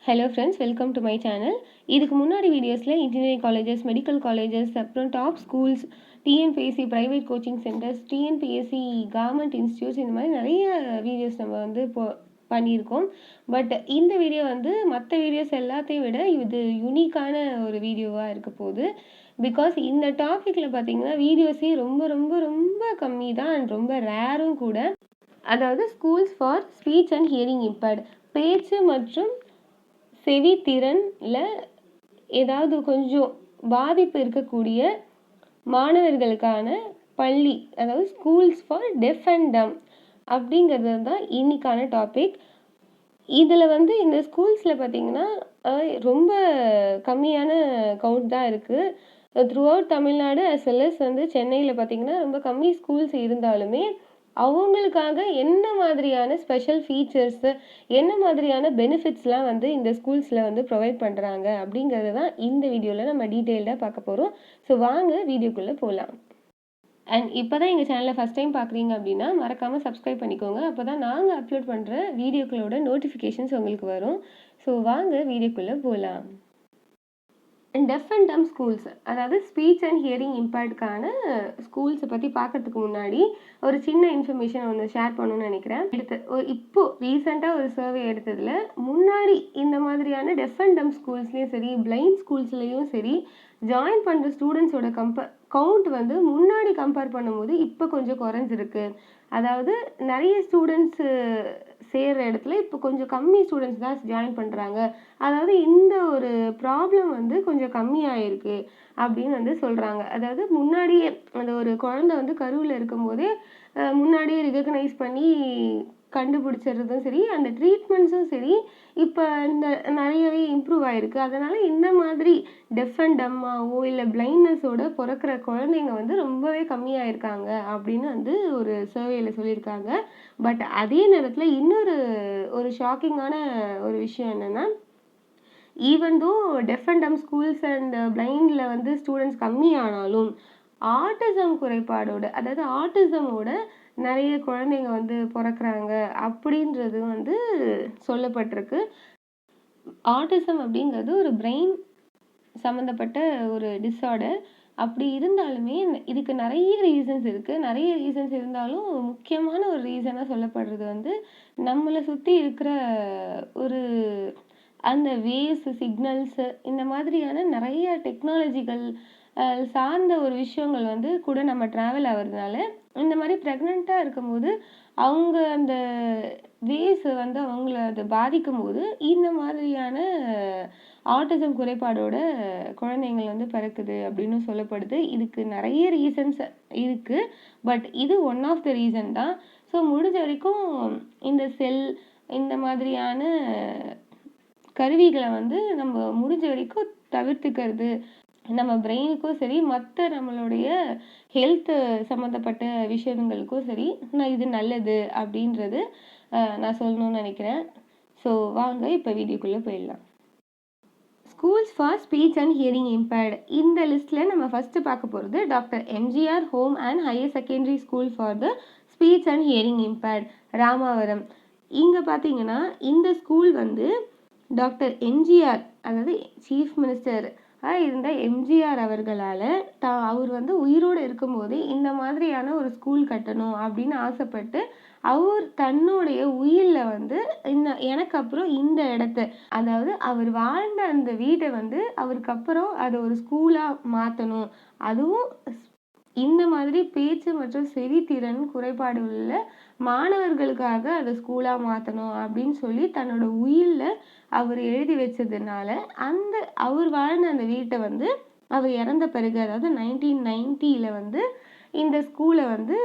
Hello friends, welcome to my channel. இதுக்கு முன்னாடி வீடியோஸில் இன்ஜினியரிங் காலேஜஸ், மெடிக்கல் காலேஜஸ், அப்புறம் top schools, TNPSC private coaching centres, TNPSC government institutes, இந்த மாதிரி நிறைய வீடியோஸ் நம்ம வந்து பண்ணியிருக்கோம். பட் இந்த வீடியோ வந்து மற்ற வீடியோஸ் எல்லாத்தையும் விட இது யூனிக்கான ஒரு வீடியோவாக இருக்க போகுது. பிகாஸ் இந்த டாப்பிக்கில் பார்த்தீங்கன்னா வீடியோஸே ரொம்ப ரொம்ப ரொம்ப கம்மி தான் அண்ட் ரொம்ப ரேரும் கூட. அதாவது schools for speech and hearing impaired, பேச்சு மற்றும் செவி திறனில் ஏதாவது கொஞ்சம் பாதிப்பு இருக்கக்கூடிய மாணவர்களுக்கான பள்ளி, அதாவது ஸ்கூல்ஸ் ஃபார் டெஃப் அண்ட் டம் அப்படிங்கிறது தான் இன்னைக்கான டாபிக். இதில் வந்து இந்த ஸ்கூல்ஸில் பார்த்திங்கன்னா ரொம்ப கம்மியான கவுண்ட் தான் இருக்குது. Throughout Tamil Nadu as well as வந்து சென்னையில் பார்த்திங்கன்னா ரொம்ப கம்மி ஸ்கூல்ஸ் இருந்தாலுமே அவங்களுக்காக என்ன மாதிரியான ஸ்பெஷல் ஃபீச்சர்ஸு, என்ன மாதிரியான பெனிஃபிட்ஸ்லாம் வந்து இந்த ஸ்கூல்ஸில் வந்து ப்ரொவைட் பண்ணுறாங்க அப்படிங்கிறது தான் இந்த வீடியோவில் நம்ம டீட்டெயில்டாக பார்க்க போகிறோம். ஸோ வாங்க வீடியோக்குள்ளே போகலாம். அண்ட் இப்போ தான் எங்கள் சேனலை ஃபஸ்ட் டைம் பார்க்குறீங்க அப்படின்னா மறக்காமல் சப்ஸ்கிரைப் பண்ணிக்கோங்க. அப்போ தான் நாங்கள் அப்லோட் பண்ணுற வீடியோக்களோட நோட்டிஃபிகேஷன்ஸ் உங்களுக்கு வரும். ஸோ வாங்க வீடியோக்குள்ளே போகலாம். டெஃப் அண்ட் டம் ஸ்கூல்ஸ், அதாவது ஸ்பீச் அண்ட் ஹியரிங் இம்பேர்டுக்கான ஸ்கூல்ஸை பற்றி பார்க்கறதுக்கு முன்னாடி ஒரு சின்ன இன்ஃபர்மேஷன் ஒன்று ஷேர் பண்ணணும்னு நினைக்கிறேன். இப்போது ரீசெண்டாக ஒரு சர்வே எடுத்ததில் முன்னாடி இந்த மாதிரியான டெஃப் அண்ட் டம் ஸ்கூல்ஸ்லேயும் சரி, பிளைண்ட் ஸ்கூல்ஸ்லேயும் சரி ஜாயின் பண்ணுற ஸ்டூடெண்ட்ஸோட கவுண்ட் வந்து முன்னாடி கம்பேர் பண்ணும்போது இப்போ கொஞ்சம் குறைஞ்சிருக்கு. அதாவது நிறைய ஸ்டூடெண்ட்ஸு சேர்கிற இடத்துல இப்போ கொஞ்சம் கம்மி ஸ்டூடெண்ட்ஸ் தான் ஜாயின் பண்ணுறாங்க. அதாவது இந்த ஒரு ப்ராப்ளம் வந்து கொஞ்சம் கம்மியாயிருக்கு அப்படின்னு வந்து சொல்கிறாங்க. அதாவது முன்னாடியே அந்த ஒரு குழந்தை வந்து கருவில் இருக்கும்போதே முன்னாடியே ரிகக்னைஸ் பண்ணி கண்டுபிடிச்சிடுறதும் சரி, அந்த ட்ரீட்மெண்ட்ஸும் சரி இப்போ இந்த நிறையவே இம்ப்ரூவ் ஆகிருக்கு. அதனால் இந்த மாதிரி டெஃப் அண்ட் டம்மாவோ இல்லை பிளைண்ட்னஸோட பிறக்கிற குழந்தைங்க வந்து ரொம்பவே கம்மியாயிருக்காங்க அப்படின்னு வந்து ஒரு சர்வேயில் சொல்லியிருக்காங்க. பட் அதே நேரத்தில் இன்னொரு ஷாக்கிங்கான ஒரு விஷயம் என்னென்னா, ஈவன் தோ டெஃப் அண்ட் டம் ஸ்கூல்ஸ் அண்ட் பிளைண்டில் வந்து ஸ்டூடெண்ட்ஸ் கம்மியானாலும் ஆட்டிசம் குறைபாடோட, அதாவது ஆட்டிசமோட நிறைய குழந்தைங்க வந்து பிறக்கிறாங்க அப்படின்றது வந்து சொல்லப்பட்டிருக்கு. ஆட்டிசம் அப்படிங்கிறது ஒரு பிரெயின் சம்மந்தப்பட்ட ஒரு டிஸார்டர். அப்படி இருந்தாலுமே இதுக்கு நிறைய ரீசன்ஸ் இருக்குது. நிறைய ரீசன்ஸ் இருந்தாலும் முக்கியமான ஒரு ரீசனாக சொல்லப்படுறது வந்து நம்மளை சுற்றி இருக்கிற ஒரு அந்த வேவ்ஸ், சிக்னல்ஸு, இந்த மாதிரியான நிறைய டெக்னாலஜிக்கல் சார்ந்த ஒரு விஷயங்கள் வந்து கூட நம்ம ட்ராவல் ஆகிறதுனால இந்த மாதிரி ப்ரெக்னெண்ட்டாக இருக்கும்போது அவங்க அந்த வேவ்ஸை வந்து அவங்கள அதை பாதிக்கும் போது இந்த மாதிரியான ஆட்டிசம் குறைபாடோட குழந்தைங்கள் வந்து பிறக்குது அப்படின்னு சொல்லப்படுது. இதுக்கு நிறைய ரீசன்ஸ் இருக்குது. பட் இது ஒன் ஆஃப் த ரீசன் தான். ஸோ முடிஞ்ச வரைக்கும் இந்த செல், இந்த மாதிரியான கருவிகளை வந்து நம்ம முடிஞ்ச வரைக்கும் தவிர்த்துக்கிறது, நம்ம பிரெயினுக்கும் சரி மற்ற நம்மளுடைய ஹெல்த் சம்மந்தப்பட்ட விஷயங்களுக்கும் சரி இது நல்லது அப்படின்றது நான் சொல்லணும்னு நினைக்கிறேன். ஸோ வாங்க இப்போ வீடியோக்குள்ளே போயிடலாம். Schools for speech and hearing impaired, இந்த லிஸ்ட்டில் நம்ம ஃபஸ்ட்டு பார்க்க போகிறது doctor MGR home and higher secondary school for the speech and hearing impaired, Ramavaram. இங்கே பார்த்தீங்கன்னா இந்த ஸ்கூல் வந்து டாக்டர் எம்ஜிஆர், அதாவது சீஃப் மினிஸ்டர் இருந்த எம்ஜிஆர் அவர்களால் அவர் வந்து உயிரோடு இருக்கும்போது இந்த மாதிரியான ஒரு ஸ்கூல் கட்டணும் அப்படின்னு ஆசைப்பட்டு அவர் தன்னுடைய உயிரில் வந்து எனக்கு அப்புறம் இந்த இடத்த, அதாவது அவர் வாழ்ந்த அந்த வீட்டை வந்து அவருக்கு அப்புறம் அதை ஒரு ஸ்கூலாக மாற்றணும், அதுவும் இந்த மாதிரி பேச்சு மற்றும் செவித்திறன் குறைபாடு உள்ள மாணவர்களுக்காக அதை ஸ்கூலாக மாற்றணும் அப்படின்னு சொல்லி தன்னோட உயிரில் அவர் எழுதி வச்சதுனால அந்த அவர் வாழ்ந்த அந்த வீட்டை வந்து அவர் இறந்த பிறகு, அதாவது 1990 வந்து இந்த ஸ்கூலை வந்து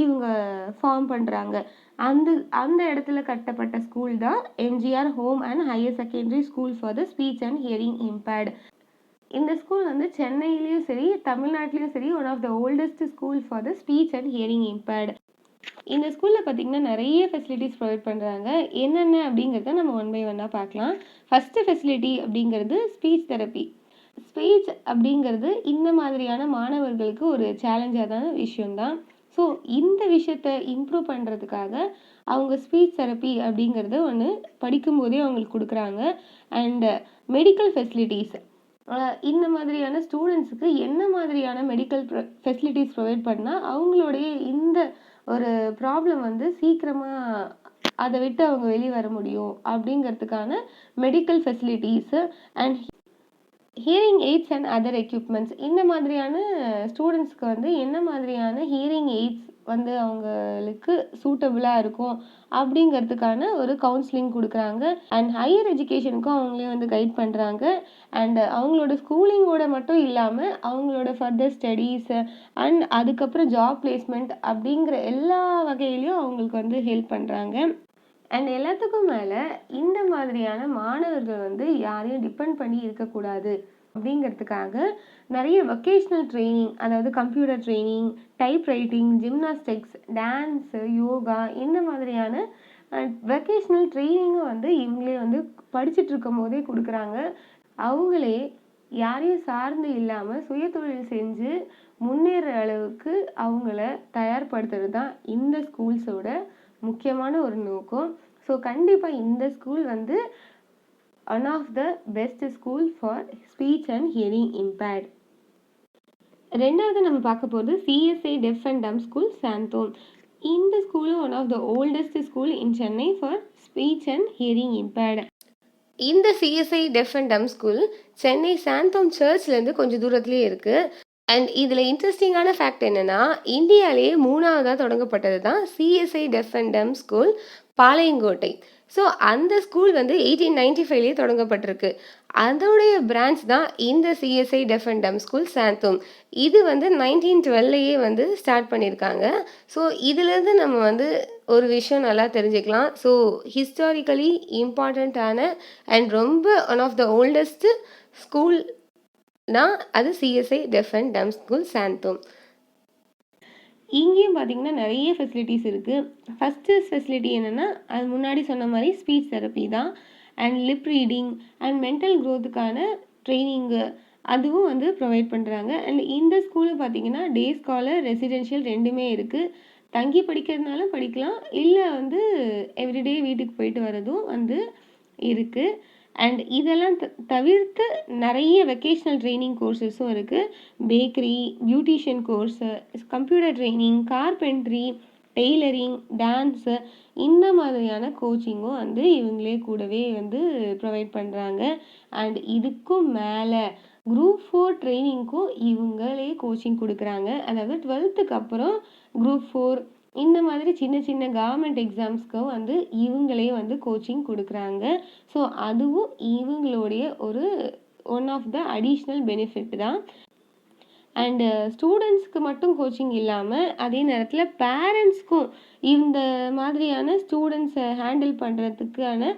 இவங்க ஃபார்ம் பண்ணுறாங்க. அந்த இடத்துல கட்டப்பட்ட ஸ்கூல் தான் MGR home and higher secondary school for the speech and hearing impaired. இந்த ஸ்கூல் வந்து சென்னையிலையும் சரி தமிழ்நாட்டிலையும் சரி one of the oldest school for the speech and hearing impaired. இந்த ஸ்கூலில் பார்த்திங்கன்னா நிறைய ஃபெசிலிட்டிஸ் ப்ரொவைட் பண்ணுறாங்க. என்னென்ன அப்படிங்கிறத நம்ம ஒன் பை ஒன்னாக பார்க்கலாம். ஃபஸ்ட்டு ஃபெசிலிட்டி அப்படிங்கிறது ஸ்பீச் தெரப்பி. ஸ்பீச் அப்படிங்கிறது இந்த மாதிரியான மாணவர்களுக்கு ஒரு சேலஞ்சான விஷயம்தான். ஸோ இந்த விஷயத்த இம்ப்ரூவ் பண்ணுறதுக்காக அவங்க ஸ்பீச் தெரப்பி அப்படிங்கிறத ஒன்று படிக்கும்போதே அவங்களுக்கு கொடுக்குறாங்க. அண்ட் மெடிக்கல் ஃபெசிலிட்டிஸ், இந்த மாதிரியான ஸ்டூடெண்ட்ஸுக்கு என்ன மாதிரியான மெடிக்கல் ஃபெசிலிட்டிஸ் ப்ரொவைட் பண்ணால் அவங்களுடைய இந்த ஒரு ப்ராப்ளம் வந்து சீக்கிரமாக அதை விட்டு அவங்க வெளியே வர முடியும் அப்படிங்கிறதுக்கான medical facilities and hearing AIDS and other equipments, இந்த மாதிரியான ஸ்டூடெண்ட்ஸ்க்கு வந்து என்ன மாதிரியான ஹியரிங் எய்ட்ஸ் வந்து அவங்களுக்கு சூட்டபுளாக இருக்கும் அப்படிங்கிறதுக்கான ஒரு கவுன்சிலிங் கொடுக்குறாங்க. அண்ட் ஹையர் எஜுகேஷனுக்கும் அவங்களே வந்து கைட் பண்ணுறாங்க. அண்ட் அவங்களோட ஸ்கூலிங்கோட மட்டும் இல்லாமல் அவங்களோட ஃபர்தர் ஸ்டடீஸு அண்ட் அதுக்கப்புறம் ஜாப் பிளேஸ்மெண்ட் அப்படிங்கிற எல்லா வகையிலையும் அவங்களுக்கு வந்து ஹெல்ப் பண்ணுறாங்க. அண்ட் எல்லாத்துக்கும் மேலே இந்த மாதிரியான மாணவர்கள் வந்து யாரையும் டிபெண்ட் பண்ணி இருக்கக்கூடாது அப்படிங்கிறதுக்காக நிறைய வொகேஷ்னல் ட்ரைனிங், அதாவது computer training, type writing, gymnastics, dance, yoga, இந்த மாதிரியான வொகேஷ்னல் ட்ரைனிங்கும் வந்து இவங்களே வந்து படிச்சுட்டு இருக்கும் போதே கொடுக்குறாங்க. அவங்களே யாரையும் சார்ந்து இல்லாமல் சுயதொழில் செஞ்சு முன்னேற அளவுக்கு அவங்கள தயார்படுத்துறது தான் இந்த ஸ்கூல்ஸோட முக்கியமான ஒரு நோக்கம். ஸோ கண்டிப்பாக இந்த ஸ்கூல் வந்து one of the best school for speech and hearing impaired. ரெண்டாவது நம்ம பார்க்க போகிறது CSI deaf and dumb school Santhome. இந்த ஸ்கூலும் one of the oldest school in Chennai for speech and hearing impaired. இந்த CSI deaf and dumb school Chennai Santhome சர்ச்லேருந்து கொஞ்சம் தூரத்துலேயே இருக்குது. அண்ட் இதில் இன்ட்ரெஸ்டிங்கான ஃபேக்ட் என்னென்னா, இந்தியாவிலேயே 3ஆவதாக தொடங்கப்பட்டது தான் CSI deaf and dumb school Palayamkottai. So அந்த ஸ்கூல் வந்து 1895லேயே தொடங்கப்பட்டிருக்கு. அதோடைய பிரான்ச் தான் இந்த CSI deaf and dumb school Santhome. இது வந்து 1912லேயே வந்து ஸ்டார்ட் பண்ணியிருக்காங்க. ஸோ இதிலேருந்து நம்ம வந்து ஒரு விஷயம் நல்லா தெரிஞ்சுக்கலாம். ஸோ ஹிஸ்டாரிக்கலி இம்பார்ட்டண்ட்டான அண்ட் ரொம்ப ஒன் ஆஃப் த ஓல்டஸ்ட் ஸ்கூல்னா அது CSI deaf and dumb school Santhome. இங்கேயும் பார்த்திங்கன்னா நிறைய ஃபெசிலிட்டிஸ் இருக்குது. ஃபஸ்ட்டு ஃபெசிலிட்டி என்னென்னா, அது முன்னாடி சொன்ன மாதிரி ஸ்பீச் தெரப்பி தான். And lip reading and mental க்ரோத்துக்கான ட்ரைனிங்கு அதுவும் வந்து ப்ரொவைட் பண்ணுறாங்க. அண்ட் இந்த ஸ்கூலில் பார்த்திங்கன்னா டே ஸ்காலர், ரெசிடென்ஷியல் ரெண்டுமே இருக்குது. தங்கி படிக்கிறதுனால படிக்கலாம், இல்லை வந்து எவ்ரிடே வீட்டுக்கு போயிட்டு வரதும் வந்து இருக்குது. அண்ட் இதெல்லாம் தவிர்த்து நிறைய வெக்கேஷ்னல் ட்ரைனிங் கோர்சஸும் இருக்குது. Bakery, beautician course, computer training, carpentry, tailoring, dance, இந்த மாதிரியான கோச்சிங்கும் வந்து இவங்களே கூடவே வந்து ப்ரொவைட் பண்ணுறாங்க. அண்ட் இதுக்கும் மேலே குரூப் 4 ட்ரைனிங்க்கும் இவங்களே கோச்சிங் கொடுக்குறாங்க. அதாவது 12th அப்புறம் குரூப் 4 இந்த மாதிரி சின்ன சின்ன கவர்மெண்ட் எக்ஸாம்ஸ்க்கும் வந்து இவங்களே வந்து கோச்சிங் கொடுக்குறாங்க. ஸோ அதுவும் இவங்களுடைய ஒரு one of the additional benefit தான். அண்டு ஸ்டூடெண்ட்ஸ்க்கு மட்டும் கோச்சிங் இல்லாமல் அதே நேரத்தில் பேரண்ட்ஸ்க்கும் இந்த மாதிரியான ஸ்டூடெண்ட்ஸை ஹேண்டில் பண்ணுறதுக்கான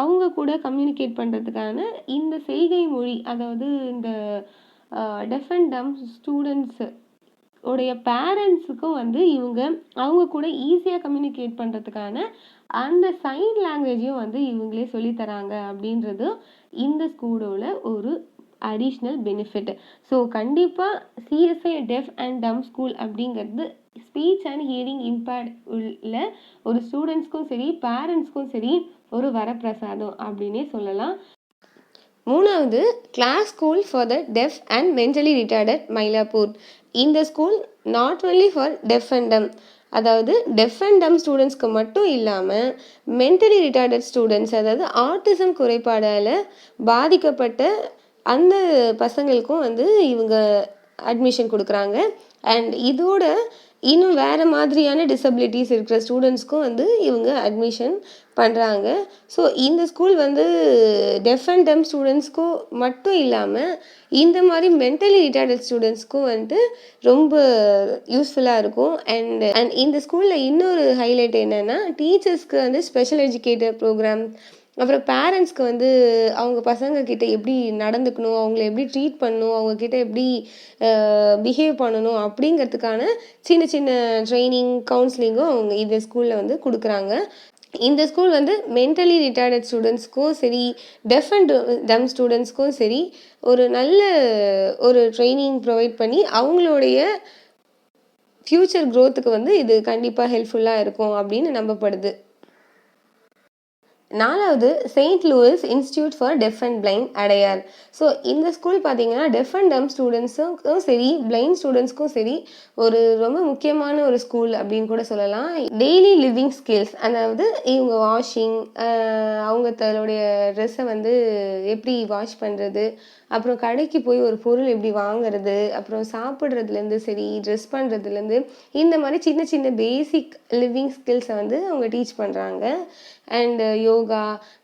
அவங்க கூட கம்யூனிகேட் பண்ணுறதுக்கான இந்த செய்கை மொழி, அதாவது இந்த டெஃப் அண்ட் டம்ப் ஸ்டூடெண்ட்ஸு உடைய பேரண்ட்ஸுக்கும் வந்து அவங்க கூட ஈஸியாக கம்யூனிகேட் பண்ணுறதுக்கான அந்த சைன் லாங்குவேஜையும் வந்து இவங்களே சொல்லித்தராங்க அப்படின்றது இந்த ஸ்கூலோட ஒரு அடிஷ்னல் பெனிஃபிட். ஸோ கண்டிப்பாக CSI deaf and dumb school அப்படிங்கிறது ஸ்பீச் அண்ட் ஹியரிங் இம்பேர்ட் உள்ள ஒரு ஸ்டூடெண்ட்ஸ்க்கும் சரி பேரண்ட்ஸ்க்கும் சரி ஒரு வரப்பிரசாதம் அப்படின்னே சொல்லலாம். மூணாவது Clarke school for the deaf and mentally retarded Mylapore. இந்த school not only for deaf and dumb, அதாவது டெஃப் அண்ட் டம் ஸ்டூடெண்ட்ஸ்க்கு மட்டும் இல்லாமல் மென்டலி ரிட்டார்டட் ஸ்டூடெண்ட்ஸ், அதாவது ஆட்டிசம் குறைபாடால் பாதிக்கப்பட்ட அந்த பசங்களுக்கும் வந்து இவங்க அட்மிஷன் கொடுக்குறாங்க. அண்ட் இதோட இன்னும் வேறு மாதிரியான டிசபிலிட்டிஸ் இருக்கிற ஸ்டூடெண்ட்ஸ்க்கும் வந்து இவங்க அட்மிஷன் பண்ணுறாங்க. ஸோ இந்த ஸ்கூல் வந்து டெஃப் அண்ட் டம் ஸ்டூடெண்ட்ஸ்க்கும் மட்டும் இல்லாமல் இந்த மாதிரி மென்டலி ரிட்டார்டட் ஸ்டூடெண்ட்ஸ்க்கும் வந்துட்டு ரொம்ப யூஸ்ஃபுல்லாக இருக்கும். அண்ட் இந்த ஸ்கூலில் இன்னொரு ஹைலைட் என்னென்னா, டீச்சர்ஸ்க்கு வந்து ஸ்பெஷல் எஜுகேட்டர் ப்ரோக்ராம், அப்புறம் பேரண்ட்ஸ்க்கு வந்து அவங்க பசங்கக்கிட்ட எப்படி நடந்துக்கணும், அவங்கள எப்படி ட்ரீட் பண்ணணும், அவங்கக்கிட்ட எப்படி பிஹேவ் பண்ணணும் அப்படிங்கிறதுக்கான சின்ன சின்ன ட்ரைனிங், கவுன்சிலிங்கும் அவங்க இந்த ஸ்கூலில் வந்து கொடுக்குறாங்க. இந்த ஸ்கூல் வந்து மென்டலி ரிட்டார்டட் ஸ்டூடெண்ட்ஸ்க்கும் சரி டெஃப் அண்ட் டம் ஸ்டூடெண்ட்ஸ்க்கும் சரி ஒரு நல்ல ஒரு ட்ரைனிங் ப்ரொவைட் பண்ணி அவங்களுடைய ஃப்யூச்சர் க்ரோத்துக்கு வந்து இது கண்டிப்பாக ஹெல்ப்ஃபுல்லாக இருக்கும் அப்படின்னு நம்பப்படுது. 4வது Saint Louis institute for deaf and blind Adyar. So இந்த ஸ்கூல் பார்த்தீங்கன்னா டெஃப் அண்ட் டம்ப் ஸ்டூடெண்ட்ஸுக்கும் சரி பிளைண்ட் ஸ்டூடெண்ட்ஸ்க்கும் சரி ஒரு ரொம்ப முக்கியமான ஒரு ஸ்கூல் அப்படின்னு கூட சொல்லலாம். டெய்லி லிவிங் ஸ்கில்ஸ், அதாவது இவங்க வாஷிங், அவங்க தன்னுடைய ட்ரெஸ்ஸை வந்து எப்படி வாஷ் பண்ணுறது, அப்புறம் கடைக்கு போய் ஒரு பொருள் எப்படி வாங்குறது, அப்புறம் சாப்பிட்றதுலேருந்து சரி ட்ரெஸ் பண்ணுறதுலேருந்து இந்த மாதிரி சின்ன சின்ன பேசிக் லிவிங் ஸ்கில்ஸை வந்து அவங்க டீச் பண்ணுறாங்க. அண்டு யோகா,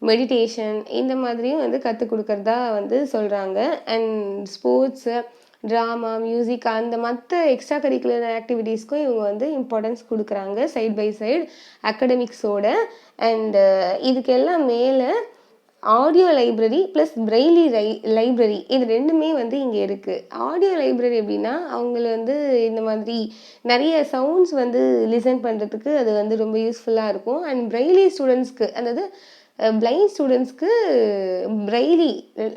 மெடிடேஷன் இந்த மாதிரியும் வந்து கற்றுக் கொடுக்கறதா வந்து சொல்கிறாங்க. அண்ட் ஸ்போர்ட்ஸு, ட்ராமா, மியூசிக் அந்த மற்ற எக்ஸ்ட்ரா கரிக்குலர் ஆக்டிவிட்டீஸ்க்கும் இவங்க வந்து இம்பார்ட்டன்ஸ் கொடுக்குறாங்க சைட் பை சைடு அகடமிக்ஸோட. அண்டு இதுக்கெல்லாம் மேலே audio library plus braille library இது ரெண்டுமே வந்து இங்கே இருக்குது. ஆடியோ லைப்ரரி எப்படின்னா அவங்கள வந்து இந்த மாதிரி நிறைய சவுண்ட்ஸ் வந்து லிசன் பண்ணுறதுக்கு அது வந்து ரொம்ப யூஸ்ஃபுல்லாக இருக்கும். அண்ட் பிரெய்லி ஸ்டூடெண்ட்ஸ்க்கு, அதாவது பிளைண்ட் ஸ்டூடெண்ட்ஸ்க்கு பிரெய்லி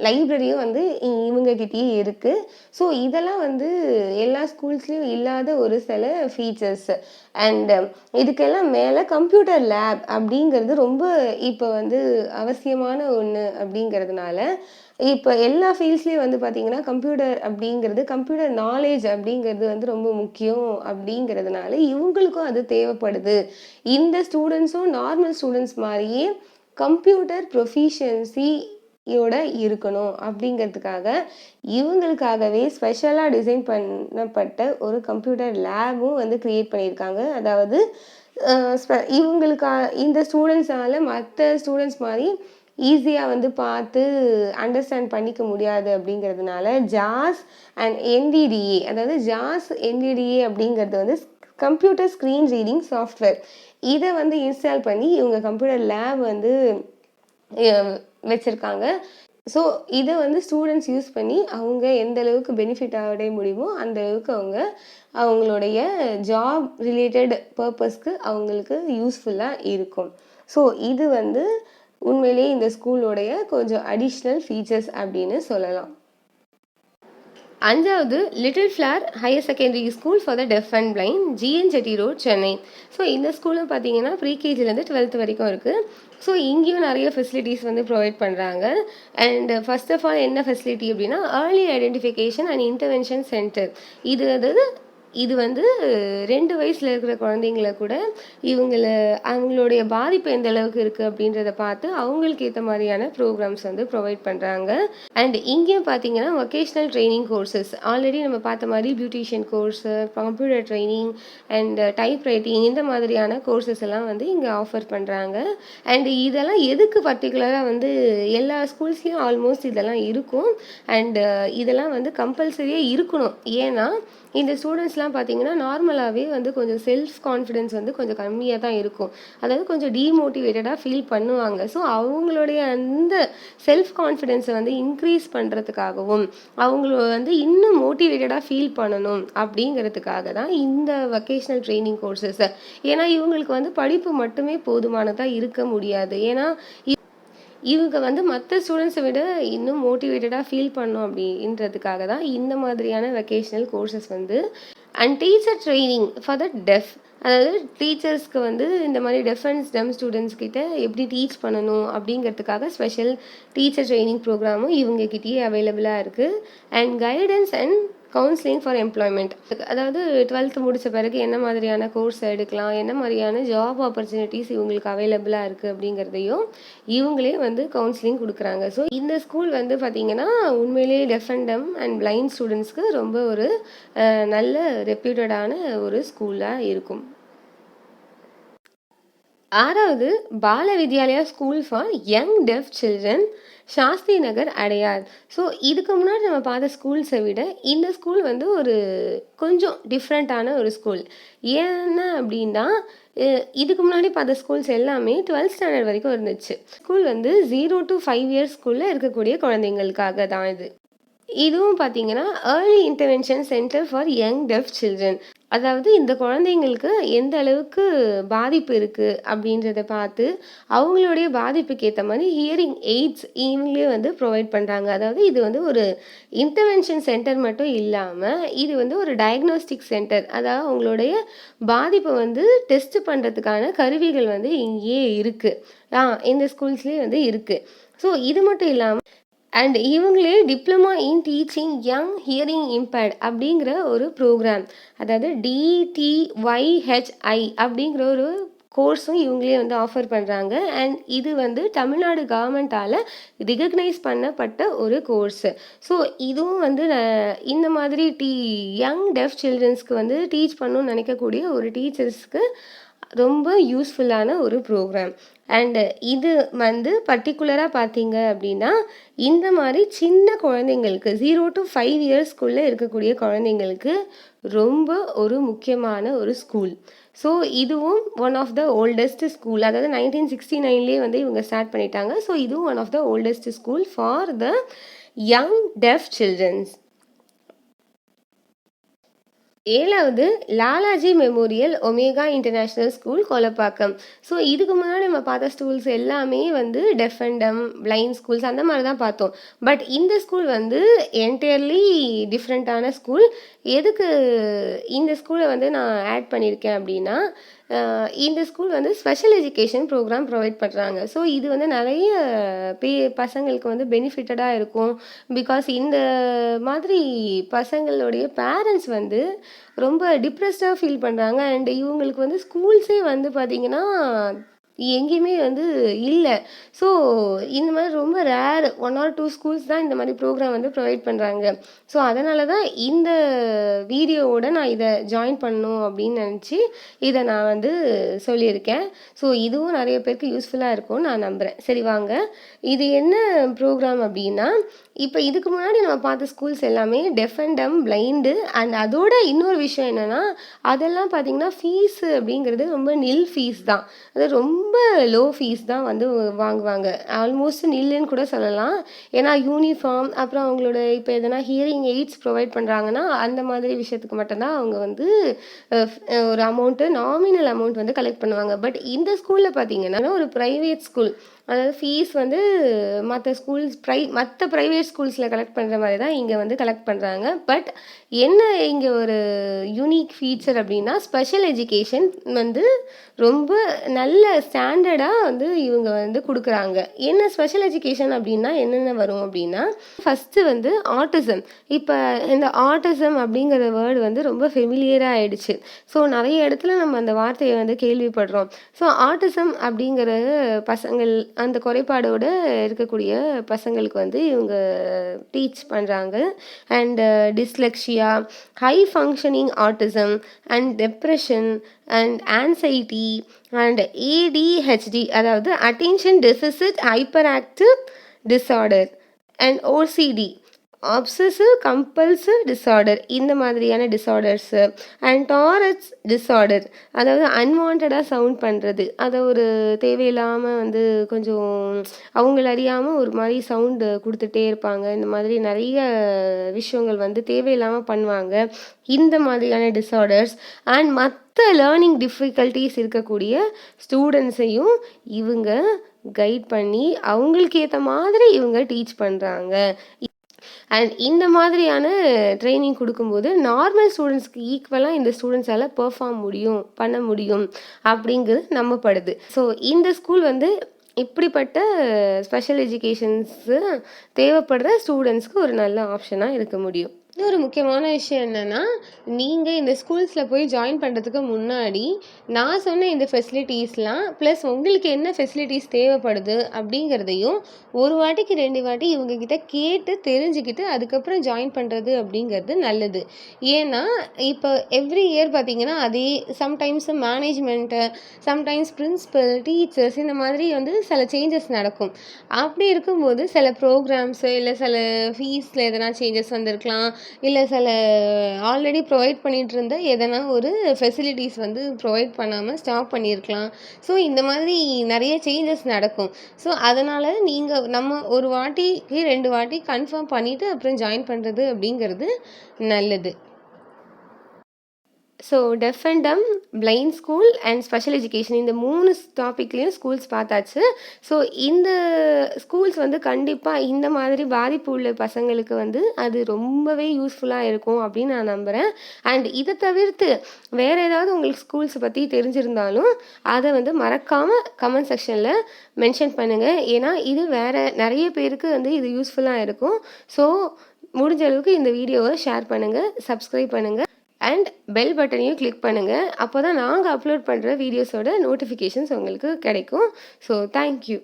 லைப்ரரியும் வந்து இவங்ககிட்டயே இருக்குது. ஸோ இதெல்லாம் வந்து எல்லா ஸ்கூல்ஸ்லேயும் இல்லாத ஒரு சில ஃபீச்சர்ஸ். அண்ட் இதுக்கெல்லாம் மேலே கம்ப்யூட்டர் லேப் அப்படிங்கிறது ரொம்ப இப்போ வந்து அவசியமான ஒன்று அப்படிங்கிறதுனால இப்போ எல்லா ஃபீல்ட்ஸ்லேயும் வந்து பார்த்திங்கன்னா கம்ப்யூட்டர் அப்படிங்கிறது, கம்ப்யூட்டர் நாலேஜ் அப்படிங்கிறது வந்து ரொம்ப முக்கியம் அப்படிங்கிறதுனால இவங்களுக்கும் அது தேவைப்படுது. இந்த ஸ்டூடெண்ட்ஸும் நார்மல் ஸ்டூடெண்ட்ஸ் மாதிரியே கம்ப்யூட்டர் ப்ரொஃபிஷியன்சியோட இருக்கணும் அப்படிங்கிறதுக்காக இவங்களுக்காகவே ஸ்பெஷலாக டிசைன் பண்ணப்பட்ட ஒரு கம்ப்யூட்டர் லேபும் வந்து க்ரியேட் பண்ணியிருக்காங்க. அதாவது இந்த ஸ்டூடெண்ட்ஸால் மற்ற ஸ்டூடெண்ட்ஸ் மாதிரி ஈஸியாக வந்து பார்த்து அண்டர்ஸ்டாண்ட் பண்ணிக்க முடியாது அப்படிங்கிறதுனால ஜாஸ் அண்ட் என்டிடிஏ, அதாவது ஜாஸ் என்டிடிஏ அப்படிங்கிறது வந்து கம்ப்யூட்டர் ஸ்க்ரீன் ரீடிங் சாஃப்ட்வேர், இதை வந்து இன்ஸ்டால் பண்ணி இவங்க கம்ப்யூட்டர் லேப் வந்து வச்சுருக்காங்க. ஸோ இதை வந்து ஸ்டூடெண்ட்ஸ் யூஸ் பண்ணி அவங்க எந்த அளவுக்கு பெனிஃபிட் அடைய முடியுமோ அந்த அளவுக்கு அவங்களுடைய ஜாப் ரிலேட்டட் பர்பஸ்க்கு அவங்களுக்கு யூஸ்ஃபுல்லாக இருக்கும். ஸோ இது வந்து உண்மையிலேயே இந்த ஸ்கூலோடைய கொஞ்சம் அடிஷ்னல் ஃபீச்சர்ஸ் அப்படின்னு சொல்லலாம். 5வது little flower higher secondary school for the deaf and blind, GN Chetty road, Chennai. So இந்த ஸ்கூலும் பார்த்தீங்கன்னா ப்ரீகேஜிலேருந்து 12th வரைக்கும் இருக்குது. ஸோ இங்கேயும் நிறைய ஃபெசிலிட்டிஸ் வந்து ப்ரொவைட் பண்ணுறாங்க. அண்ட் ஃபர்ஸ்ட் ஆஃப் ஆல் என்ன ஃபெசிலிட்டி அப்படின்னா early identification and intervention centre. இது வந்து 2 வயசில் இருக்கிற குழந்தைங்கள கூட அவங்களுடைய பாதிப்பு எந்த அளவுக்கு இருக்குது அப்படின்றத பார்த்து அவங்களுக்கு ஏற்ற மாதிரியான ப்ரோக்ராம்ஸ் வந்து ப்ரொவைட் பண்ணுறாங்க. அண்ட் இங்கேயும் பார்த்தீங்கன்னா வொகேஷ்னல் ட்ரைனிங் கோர்சஸ், ஆல்ரெடி நம்ம பார்த்த மாதிரி beautician course, computer training and type writing இந்த மாதிரியான கோர்சஸ் எல்லாம் வந்து இங்கே ஆஃபர் பண்ணுறாங்க. அண்ட் இதெல்லாம் எதுக்கு பர்டிகுலராக வந்து எல்லா ஸ்கூல்ஸ்லேயும் ஆல்மோஸ்ட் இதெல்லாம் இருக்கும். அண்டு இதெல்லாம் வந்து கம்பல்சரியாக இருக்கணும். ஏன்னா இந்த ஸ்டூடெண்ட்ஸ்லாம் பார்த்தீங்கன்னா நார்மலாகவே வந்து கொஞ்சம் செல்ஃப் கான்ஃபிடென்ஸ் வந்து கொஞ்சம் கம்மியாக தான் இருக்கும். அதாவது கொஞ்சம் டீமோட்டிவேட்டடாக ஃபீல் பண்ணுவாங்க. ஸோ அவங்களுடைய அந்த செல்ஃப் கான்ஃபிடென்ஸை வந்து இன்க்ரீஸ் பண்ணுறதுக்காகவும் அவங்கள வந்து இன்னும் மோட்டிவேட்டடாக ஃபீல் பண்ணணும் அப்படிங்கிறதுக்காக தான் இந்த வொகேஷ்னல் ட்ரைனிங் கோர்சஸ். ஏன்னா இவங்களுக்கு வந்து படிப்பு மட்டுமே போதுமானதாக இருக்க முடியாது. ஏன்னா இவங்க வந்து மற்ற ஸ்டூடெண்ட்ஸை விட இன்னும் மோட்டிவேட்டடாக ஃபீல் பண்ணணும் அப்படின்றதுக்காக தான் இந்த மாதிரியான வெக்கேஷனல் கோர்சஸ் வந்து. And teacher training for the def, அதாவது டீச்சர்ஸ்க்கு வந்து இந்த மாதிரி டெஃப் அண்ட் டம்ப் ஸ்டூடெண்ட்ஸ் கிட்ட எப்படி டீச் பண்ணணும் அப்படிங்கிறதுக்காக ஸ்பெஷல் டீச்சர் ட்ரைனிங் ப்ரோக்ராமும் இவங்ககிட்டயே அவைலபிளாக இருக்குது. And guidance and counselling for employment, அதாவது 12th முடித்த பிறகு என்ன மாதிரியான கோர்ஸ் எடுக்கலாம், என்ன மாதிரியான ஜாப் ஆப்பர்ச்சுனிட்டிஸ் இவங்களுக்கு அவைலபிளாக இருக்குது அப்படிங்கிறதையும் இவங்களே வந்து கவுன்சிலிங் கொடுக்குறாங்க. ஸோ இந்த ஸ்கூல் வந்து பார்த்திங்கன்னா உண்மையிலேயே deaf and dumb and blind ஸ்டூடெண்ட்ஸ்க்கு ரொம்ப ஒரு நல்ல ரெப்யூட்டடான ஒரு ஸ்கூலாக இருக்கும். 6வது Bala Vidyalaya school for young deaf children, Shastri Nagar, Adyar. So இதுக்கு முன்னாடி நம்ம பார்த்த ஸ்கூல்ஸை விட இந்த ஸ்கூல் வந்து ஒரு கொஞ்சம் டிஃப்ரெண்ட்டான ஒரு ஸ்கூல். என்ன அப்படின்னா இதுக்கு முன்னாடி பார்த்த ஸ்கூல்ஸ் எல்லாமே 12th ஸ்டாண்டர்ட் வரைக்கும் இருந்துச்சு. ஸ்கூல் வந்து 0 to 5 years ஸ்கூலில் இருக்கக்கூடிய குழந்தைங்களுக்காக தான் இது. இதுவும் பார்த்தீங்கன்னா, early intervention centre for young deaf children. அதாவது இந்த குழந்தைங்களுக்கு எந்த அளவுக்கு பாதிப்பு இருக்கு அப்படின்றத பார்த்து, அவங்களுடைய பாதிப்புக்கு ஏத்த மாரி ஹியரிங் எய்ட்ஸ் இவங்களே வந்து ப்ரொவைட் பண்றாங்க. அதாவது இது வந்து ஒரு இன்டர்வென்ஷன் சென்டர் மட்டும் இல்லாம, இது வந்து ஒரு டயக்னோஸ்டிக் சென்டர். அதாவது அவங்களுடைய பாதிப்ப வந்து டெஸ்ட் பண்றதுக்கான கருவிகள் வந்து இங்கேயே இருக்கு. இந்த ஸ்கூல்ஸ்லயே வந்து இருக்கு. ஸோ இது மட்டும் இல்லாம அண்ட் இவங்களே diploma in teaching young hearing impaired அப்படிங்கிற ஒரு ப்ரோக்ராம், அதாவது DTYHI அப்படிங்கிற ஒரு கோர்ஸும் இவங்களே வந்து ஆஃபர் பண்ணுறாங்க. அண்ட் இது வந்து தமிழ்நாடு கவர்மெண்ட்டால் ரிகக்னைஸ் பண்ணப்பட்ட ஒரு கோர்ஸு. ஸோ இதுவும் வந்து இந்த மாதிரி யங் டெஃப் சில்ட்ரன்ஸ்க்கு வந்து டீச் பண்ணணும்னு நினைக்கக்கூடிய ஒரு டீச்சர்ஸ்க்கு ரொம்ப யூஸ்ஃபுல்லான ஒரு ப்ரோக்ராம். அண்டு இது வந்து பர்டிகுலராக பார்த்தீங்க அப்படின்னா, இந்த மாதிரி சின்ன குழந்தைங்களுக்கு 0 to 5 இயர்ஸ்க்குள்ளே இருக்கக்கூடிய குழந்தைங்களுக்கு ரொம்ப ஒரு முக்கியமான ஒரு ஸ்கூல். ஸோ இதுவும் one of the oldest school. அதாவது 1969லேயே வந்து இவங்க ஸ்டார்ட் பண்ணிட்டாங்க. ஸோ இதுவும் one of the oldest school for the young deaf childrens. 7வது Lalaji Memorial Omega International School Kolapakkam. So இதுக்கு முன்னாடி நம்ம பார்த்த ஸ்கூல்ஸ் எல்லாமே வந்து deaf and dumb blind schools அந்த மாதிரி தான் பார்த்தோம். பட் இந்த ஸ்கூல் வந்து என்டையர்லி டிஃப்ரெண்ட்டான ஸ்கூல். எதுக்கு இந்த ஸ்கூலை வந்து நான் ஆட் பண்ணியிருக்கேன் அப்படின்னா, இந்த ஸ்கூல் வந்து ஸ்பெஷல் எஜுகேஷன் ப்ரோக்ராம் ப்ரொவைட் பண்ணுறாங்க. ஸோ இது வந்து நிறைய பசங்களுக்கு வந்து பெனிஃபிட்டடாக இருக்கும். பிகாஸ் இந்த மாதிரி பசங்களுடைய பேரண்ட்ஸ் வந்து ரொம்ப டிப்ரெஸ்டாக ஃபீல் பண்ணுறாங்க. அண்ட் இவங்களுக்கு வந்து ஸ்கூல்ஸே வந்து பார்த்திங்கன்னா எங்கேயுமே வந்து இல்லை. ஸோ இந்த மாதிரி ரொம்ப ரேர் 1 or 2 ஸ்கூல்ஸ் தான் இந்த மாதிரி ப்ரோக்ராம் வந்து ப்ரொவைட் பண்ணுறாங்க. ஸோ அதனால தான் இந்த வீடியோவோட நான் இதை ஜாயின் பண்ணணும் அப்படின்னு நினச்சி இதை நான் வந்து சொல்லியிருக்கேன். ஸோ இதுவும் நிறைய பேருக்கு யூஸ்ஃபுல்லாக இருக்கும்னு நான் நம்புகிறேன். சரி வாங்க, இது என்ன ப்ரோக்ராம் அப்படின்னா, இப்போ இதுக்கு முன்னாடி நம்ம பார்த்த ஸ்கூல்ஸ் எல்லாமே டெஃப் அண்ட் டம் பிளைண்டு. அண்ட் அதோட இன்னொரு விஷயம் என்னென்னா, அதெல்லாம் பார்த்திங்கன்னா ஃபீஸு அப்படிங்கிறது ரொம்ப நில் ஃபீஸ் தான். அது ரொம்ப லோ ஃபீஸ் தான் வந்து வாங்குவாங்க. ஆல்மோஸ்ட் நில்லுன்னு கூட சொல்லலாம். ஏன்னா யூனிஃபார்ம், அப்புறம் அவங்களோட இப்போ எதனா ஹியரிங் எய்ட்ஸ் ப்ரொவைட் பண்ணுறாங்கன்னா அந்த மாதிரி விஷயத்துக்கு மட்டும்தான் அவங்க வந்து ஒரு அமௌண்ட்டு, நாமினல் அமௌண்ட் வந்து கலெக்ட் பண்ணுவாங்க. பட் இந்த ஸ்கூலில் பார்த்தீங்கன்னா ஒரு ப்ரைவேட் ஸ்கூல். அதாவது ஃபீஸ் வந்து மற்ற ப்ரைவேட் ஸ்கூல்ஸில் கலெக்ட் பண்ணுற மாதிரி தான் இங்கே வந்து கலெக்ட் பண்ணுறாங்க. பட் என்ன இங்கே ஒரு யூனிக் ஃபீச்சர் அப்படின்னா, ஸ்பெஷல் எஜுகேஷன் வந்து ரொம்ப நல்ல ஸ்டாண்டர்டாக வந்து இவங்க வந்து கொடுக்குறாங்க. என்ன ஸ்பெஷல் எஜுகேஷன் அப்படின்னா என்னென்ன வரும் அப்படின்னா, ஃபஸ்ட்டு வந்து ஆட்டிசம். இப்போ இந்த ஆட்டிசம் அப்படிங்கிற வேர்டு வந்து ரொம்ப ஃபெமிலியராக ஆயிடுச்சு. ஸோ நிறைய இடத்துல நம்ம அந்த வார்த்தையை வந்து கேள்விப்படுறோம். ஸோ ஆட்டிசம் அப்படிங்கிற பசங்கள், அந்த குறைபாடோடு இருக்கக்கூடிய பசங்களுக்கு வந்து இவங்க டீச் பண்ணுறாங்க. And dyslexia, high functioning autism and depression and anxiety and ADHD, அதாவது attention deficit hyper active disorder and OCD, obsessive compulsive disorder, இந்த மாதிரியான டிஸார்டர்ஸு. அண்ட் டாரட்ஸ் டிஸார்டர், அதாவது அன்வான்டாக சவுண்ட் பண்ணுறது, அதை ஒரு தேவையில்லாமல் வந்து கொஞ்சம் அவங்கள அறியாமல் ஒரு மாதிரி சவுண்டு கொடுத்துட்டே இருப்பாங்க. இந்த மாதிரி நிறைய விஷயங்கள் வந்து தேவையில்லாமல் பண்ணுவாங்க. இந்த மாதிரியான டிஸார்டர்ஸ் அண்ட் மற்ற லேர்னிங் டிஃபிகல்ட்டிஸ் இருக்கக்கூடிய ஸ்டூடெண்ட்ஸையும் இவங்க கைட் பண்ணி அவங்களுக்கு ஏற்ற மாதிரி இவங்க டீச் பண்ணுறாங்க. அண்ட் இந்த மாதிரியான ட்ரைனிங் கொடுக்கும்போது நார்மல் ஸ்டூடெண்ட்ஸ்க்கு ஈக்குவலாக இந்த ஸ்டூடெண்ட்ஸால் பெர்ஃபார்ம் பண்ண முடியும் அப்படிங்கிறது நம்பப்படுது. ஸோ இந்த ஸ்கூல் வந்து இப்படிப்பட்ட ஸ்பெஷல் எஜுகேஷன்ஸு தேவைப்படுற ஸ்டூடெண்ட்ஸ்க்கு ஒரு நல்ல ஆப்ஷனாக இருக்க முடியும். இன்னொரு முக்கியமான விஷயம் என்னென்னா, நீங்கள் இந்த ஸ்கூல்ஸில் போய் ஜாயின் பண்ணுறதுக்கு முன்னாடி நான் சொன்ன இந்த ஃபெசிலிட்டிஸ்லாம் ப்ளஸ் உங்களுக்கு என்ன ஃபெசிலிட்டிஸ் தேவைப்படுது அப்படிங்கிறதையும் ஒரு வாட்டிக்கு 2 வாட்டி இவங்கக்கிட்ட கேட்டு தெரிஞ்சுக்கிட்டு அதுக்கப்புறம் ஜாயின் பண்ணுறது அப்படிங்கிறது நல்லது. ஏன்னா இப்போ எவ்ரி இயர் பார்த்திங்கன்னா அதே sometimes management, sometimes principal, teachers, இந்த மாதிரி வந்து சில சேஞ்சஸ் நடக்கும். அப்படி இருக்கும்போது சில ப்ரோக்ராம்ஸு இல்லை சில ஃபீஸில் எதனா சேஞ்சஸ் வந்திருக்கலாம், இல்லை சில ஆல்ரெடி ப்ரொவைட் பண்ணிகிட்டு இருந்த எதனா ஒரு ஃபெசிலிட்டிஸ் வந்து ப்ரொவைட் பண்ணாமல் ஸ்டாப் பண்ணியிருக்கலாம். ஸோ இந்த மாதிரி நிறைய சேஞ்சஸ் நடக்கும். ஸோ அதனால் நம்ம ஒரு வாட்டிக்கு 2 வாட்டி கன்ஃபார்ம் பண்ணிவிட்டு அப்புறம் ஜாயின் பண்ணுறது அப்படிங்கிறது நல்லது. So def and dumb, blind school and special education இந்த 3 டாப்பிக்லேயும் ஸ்கூல்ஸ் பார்த்தாச்சு. ஸோ இந்த ஸ்கூல்ஸ் வந்து கண்டிப்பாக இந்த மாதிரி பாதிப்பு உள்ள பசங்களுக்கு வந்து அது ரொம்பவே யூஸ்ஃபுல்லாக இருக்கும் அப்படின்னு நான் நம்புகிறேன். அண்ட் இதை தவிர்த்து வேறு ஏதாவது உங்களுக்கு ஸ்கூல்ஸ் பற்றி தெரிஞ்சிருந்தாலும் அதை வந்து மறக்காமல் கமெண்ட் செக்ஷனில் மென்ஷன் பண்ணுங்கள். ஏன்னா இது வேறு நிறைய பேருக்கு வந்து இது யூஸ்ஃபுல்லாக இருக்கும். ஸோ முடிஞ்ச அளவுக்கு இந்த வீடியோவை ஷேர் பண்ணுங்கள், சப்ஸ்கிரைப் பண்ணுங்கள் அண்ட் பெல் பட்டனையும் கிளிக் பண்ணுங்கள். அப்போ தான் நாங்கள் அப்லோட் பண்ணுற வீடியோஸோட நோட்டிஃபிகேஷன்ஸ் உங்களுக்கு கிடைக்கும். So thank you.